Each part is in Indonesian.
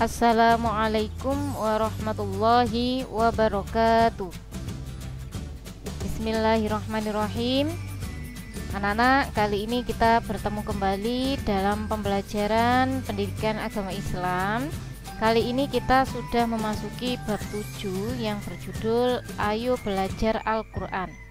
Assalamualaikum warahmatullahi wabarakatuh. Bismillahirrahmanirrahim. Anak-anak, kali ini kita bertemu kembali dalam pembelajaran pendidikan agama Islam. Kali ini kita sudah memasuki bab 7 yang berjudul Ayo Belajar Al-Quran.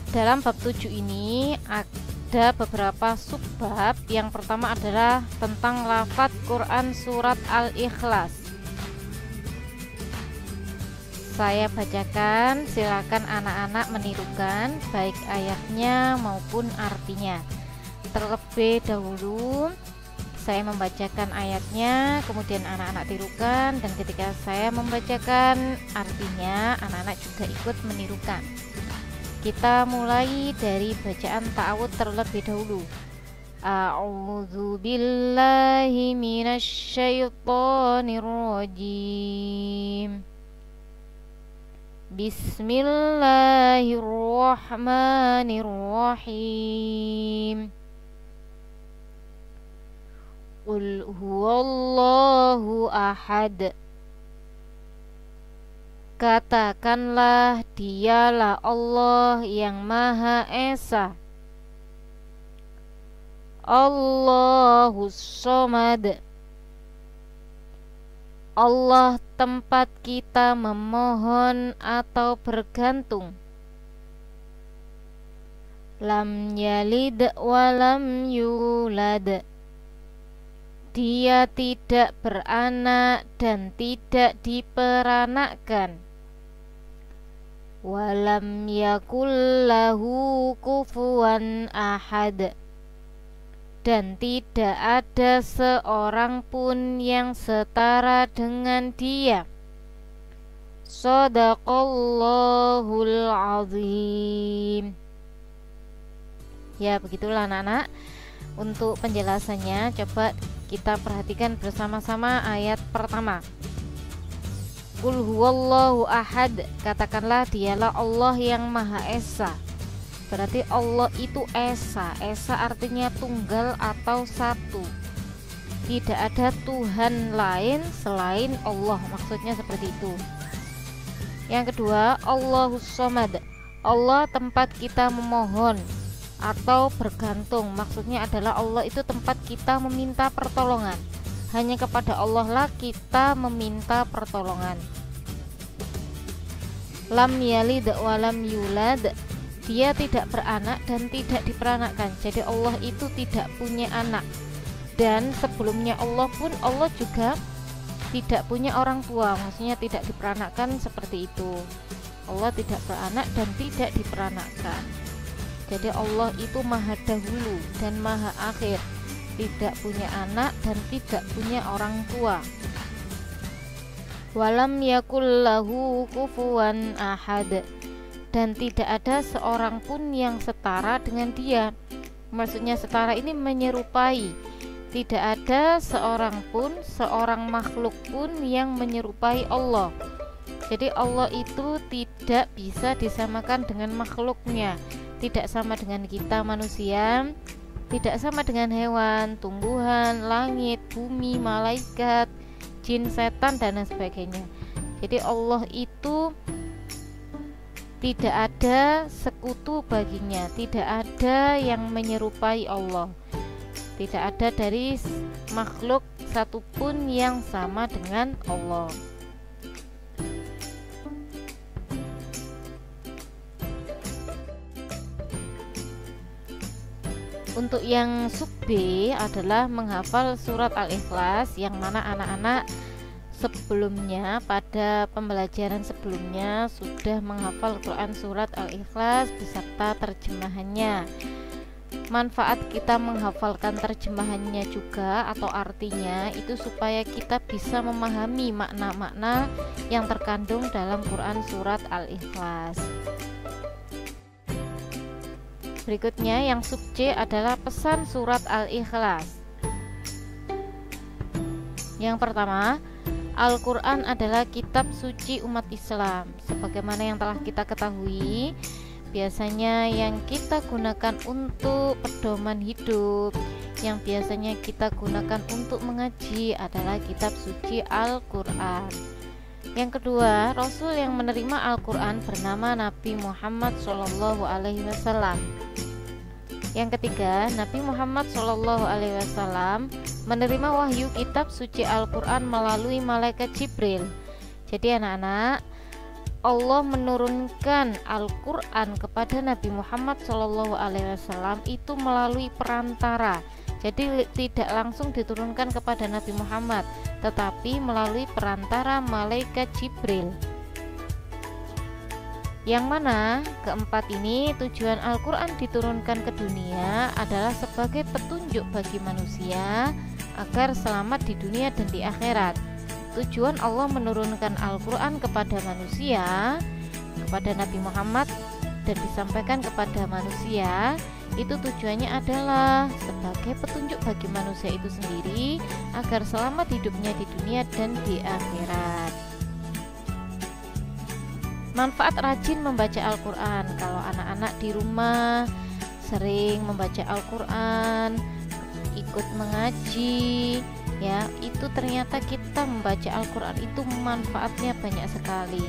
Dalam bab 7 ini ada beberapa subbab. Yang pertama adalah tentang lafadz Quran surat Al-Ikhlas. Saya bacakan, silakan anak-anak menirukan baik ayatnya maupun artinya. Terlebih dahulu saya membacakan ayatnya, kemudian anak-anak tirukan, dan ketika saya membacakan artinya, anak-anak juga ikut menirukan. Kita mulai dari bacaan ta'awudz terlebih dahulu. A'udzu billahi minasy syaithanir rajim. Bismillahirrahmanirrahim. Qul huwallahu ahad. Katakanlah, dialah Allah yang Maha Esa. Allahus Shomad. Allah tempat kita memohon atau bergantung. Lam yalid walam yulad. Dia tidak beranak dan tidak diperanakkan. Walam yakul lahu kufuwan ahad. Dan tidak ada seorang pun yang setara dengan dia. Shadaqallahul azim. Ya, begitulah anak-anak. Untuk penjelasannya coba kita perhatikan bersama-sama ayat pertama. Qul huwallahu ahad. Katakanlah, dialah Allah yang Maha Esa. Berarti Allah itu Esa. Esa artinya tunggal atau satu. Tidak ada Tuhan lain selain Allah. Maksudnya seperti itu. Yang kedua, Allahus Shomad. Allah tempat kita memohon atau bergantung. Maksudnya adalah Allah itu tempat kita meminta pertolongan. Hanya kepada Allah lah kita meminta pertolongan. Lam yalid walam yulad. Dia tidak beranak dan tidak diperanakkan. Jadi Allah itu tidak punya anak. Dan sebelumnya Allah pun, Allah juga tidak punya orang tua. Maksudnya tidak diperanakkan, seperti itu. Allah tidak beranak dan tidak diperanakkan. Jadi Allah itu Maha Dahulu dan Maha Akhir. Tidak punya anak dan tidak punya orang tua. Walam yakul lahu kufuwan ahad. Dan tidak ada seorang pun yang setara dengan dia. Maksudnya setara ini menyerupai. Tidak ada seorang pun, seorang makhluk pun yang menyerupai Allah. Jadi Allah itu tidak bisa disamakan dengan makhluknya. Tidak sama dengan kita manusia, tidak sama dengan hewan, tumbuhan, langit, bumi, malaikat, jin, setan, dan lain sebagainya. Jadi Allah itu tidak ada sekutu baginya. Tidak ada yang menyerupai Allah. Tidak ada dari makhluk satupun yang sama dengan Allah. Untuk yang sub B adalah menghafal surat Al-Ikhlas, yang mana anak-anak sebelumnya pada pembelajaran sebelumnya sudah menghafal Quran surat Al-Ikhlas beserta terjemahannya. Manfaat kita menghafalkan terjemahannya juga atau artinya itu supaya kita bisa memahami makna-makna yang terkandung dalam Quran surat Al-Ikhlas. berikutnya yang sub C adalah pesan surat Al-Ikhlas. Yang pertama, Al-Quran adalah kitab suci umat Islam. Sebagaimana yang telah kita ketahui, biasanya yang kita gunakan untuk pedoman hidup, yang biasanya kita gunakan untuk mengaji adalah kitab suci Al-Quran. Yang kedua, Rasul yang menerima Al-Quran bernama Nabi Muhammad SAW. Yang ketiga, Nabi Muhammad SAW menerima wahyu kitab suci Al-Quran melalui malaikat Jibril. Jadi anak-anak, Allah menurunkan Al-Quran kepada Nabi Muhammad SAW itu melalui perantara. Jadi tidak langsung diturunkan kepada Nabi Muhammad, tetapi melalui perantara malaikat Jibril. Yang mana keempat ini, tujuan Al-Quran diturunkan ke dunia adalah sebagai petunjuk bagi manusia agar selamat di dunia dan di akhirat. Tujuan Allah menurunkan Al-Quran kepada manusia, kepada Nabi Muhammad, dan disampaikan kepada manusia, itu tujuannya adalah sebagai petunjuk bagi manusia itu sendiri agar selamat hidupnya di dunia dan di akhirat. Manfaat rajin membaca Al-Quran. Kalau anak-anak di rumah sering membaca Al-Quran, ikut mengaji, ya, itu ternyata kita membaca Al-Quran itu manfaatnya banyak sekali.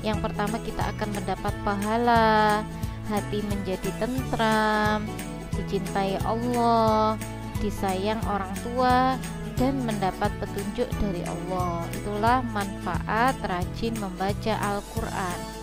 Yang pertama, kita akan mendapat pahala, hati menjadi tentram, dicintai Allah, disayang orang tua, dan mendapat petunjuk dari Allah. Itulah manfaat rajin membaca Al-Quran.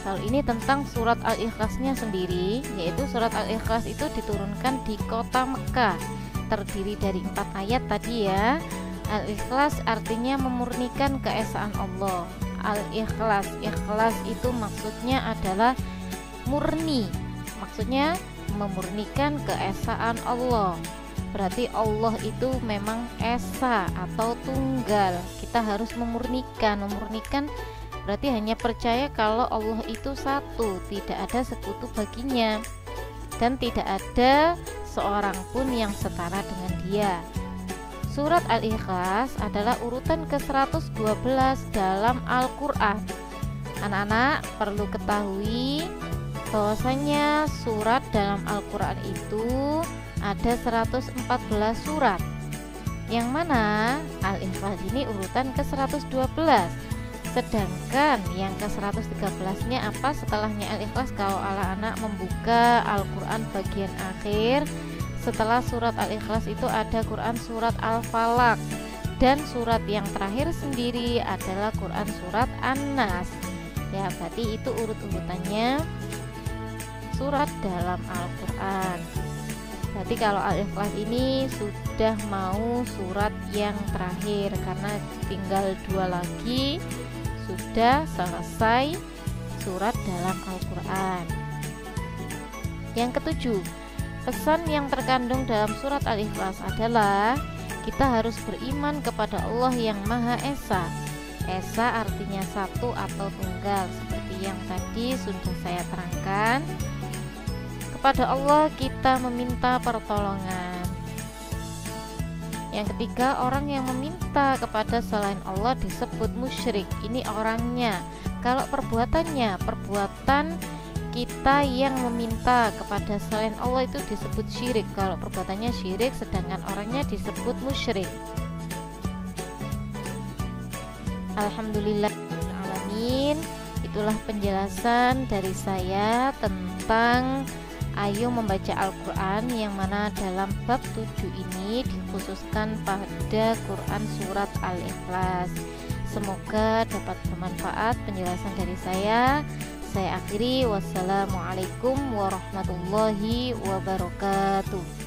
Hal ini tentang surat Al-Ikhlasnya sendiri, yaitu surat Al-Ikhlas itu diturunkan di kota Mekah, terdiri dari 4 ayat tadi ya. Al-Ikhlas artinya memurnikan keesaan Allah. Al-Ikhlas, ikhlas itu maksudnya adalah murni, maksudnya memurnikan keesaan Allah. Berarti Allah itu memang esa atau tunggal. Kita harus memurnikan berarti hanya percaya kalau Allah itu satu, tidak ada sekutu baginya, dan tidak ada seorang pun yang setara dengan Dia. Surat Al-Ikhlas adalah urutan ke-112 dalam Al-Quran. Anak-anak perlu ketahui bahwasanya surat dalam Al-Quran itu ada 114 surat, yang mana Al-Ikhlas ini urutan ke-112. Sedangkan yang ke-113 nya apa setelahnya Al-Ikhlas? Kalau anak-anak membuka Al-Quran bagian akhir, setelah surat Al-Ikhlas itu ada Quran surat Al-Falaq, dan surat yang terakhir sendiri adalah Quran surat An-Nas. Ya, berarti itu urut-urutannya surat dalam Al-Quran. Berarti kalau Al-Ikhlas ini sudah mau surat yang terakhir, karena tinggal 2 lagi sudah selesai surat dalam Al-Quran. Yang ketujuh, pesan yang terkandung dalam surat Al-Ikhlas adalah kita harus beriman kepada Allah yang Maha Esa. Esa artinya satu atau tunggal, seperti yang tadi sudah saya terangkan. Kepada Allah kita meminta pertolongan. Yang ketiga, orang yang meminta kepada selain Allah disebut musyrik. Ini orangnya. Kalau perbuatannya, perbuatan kita yang meminta kepada selain Allah itu disebut syirik. Kalau perbuatannya syirik, sedangkan orangnya disebut musyrik. Alhamdulillahirrahmanirrahim. Itulah penjelasan dari saya tentang ayo membaca Al-Quran, yang mana dalam bab 7 ini dikhususkan pada Quran surat Al-Ikhlas. Semoga dapat bermanfaat penjelasan dari saya. Saya akhiri, wassalamualaikum warahmatullahi wabarakatuh.